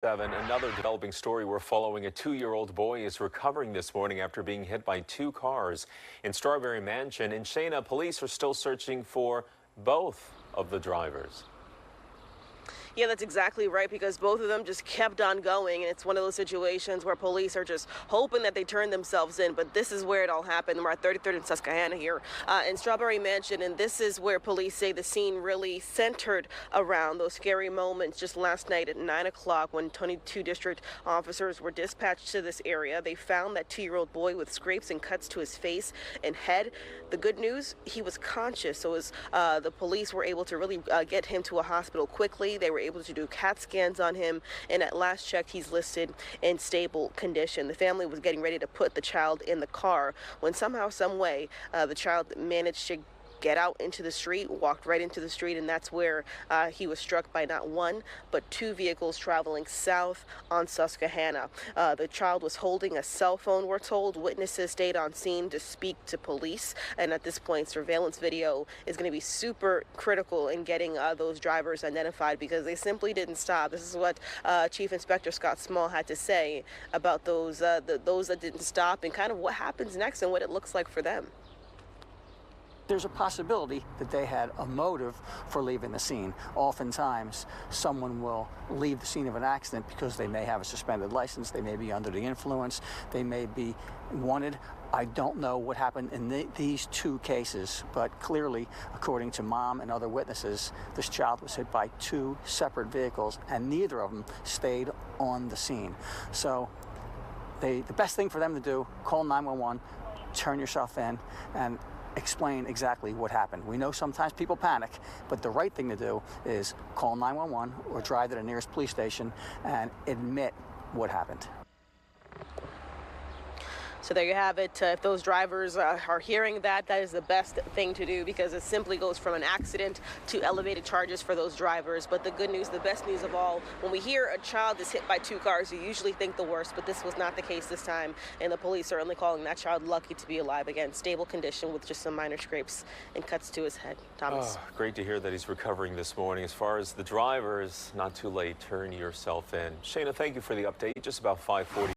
Another developing story we're following. A 2-year-old boy is recovering this morning after being hit by 2 cars in Strawberry Mansion. In Shayna, police are still searching for both of the drivers. Yeah, that's exactly right, because both of them just kept on going, and it's one of those situations where police are just hoping that they turn themselves in. But this is where it all happened. We're at 33rd and Susquehanna here in Strawberry Mansion, and this is where police say the scene really centered around those scary moments just last night at 9 o'clock when 22 district officers were dispatched to this area. They found that 2-year-old boy with scrapes and cuts to his face and head. The good news, he was conscious, so the police were able to really get him to a hospital quickly. They were able to do CAT scans on him, and at last check, he's listed in stable condition. The family was getting ready to put the child in the car when somehow, some way, the child managed to get out into the street, walked right into the street, and that's where he was struck by not one, but 2 vehicles traveling south on Susquehanna. The child was holding a cell phone, we're told. Witnesses stayed on scene to speak to police, and at this point, surveillance video is going to be super critical in getting those drivers identified, because they simply didn't stop. This is what Chief Inspector Scott Small had to say about those that didn't stop, and kind of what happens next and what it looks like for them. There's a possibility that they had a motive for leaving the scene. Oftentimes, someone will leave the scene of an accident because they may have a suspended license, they may be under the influence, they may be wanted. I don't know what happened in these 2 cases, but clearly, according to mom and other witnesses, this child was hit by 2 separate vehicles, and neither of them stayed on the scene. So the best thing for them to do, call 911, turn yourself in, and explain exactly what happened. We know sometimes people panic, but the right thing to do is call 911 or drive to the nearest police station and admit what happened. So there you have it. If those drivers are hearing that, that is the best thing to do, because it simply goes from an accident to elevated charges for those drivers. But the good news, the best news of all, when we hear a child is hit by 2 cars, you usually think the worst, but this was not the case this time. And the police are only calling that child lucky to be alive. Again, stable condition with just some minor scrapes and cuts to his head. Thomas. Oh, great to hear that he's recovering this morning. As far as the drivers, not too late, turn yourself in. Shayna, thank you for the update. Just about 5:40.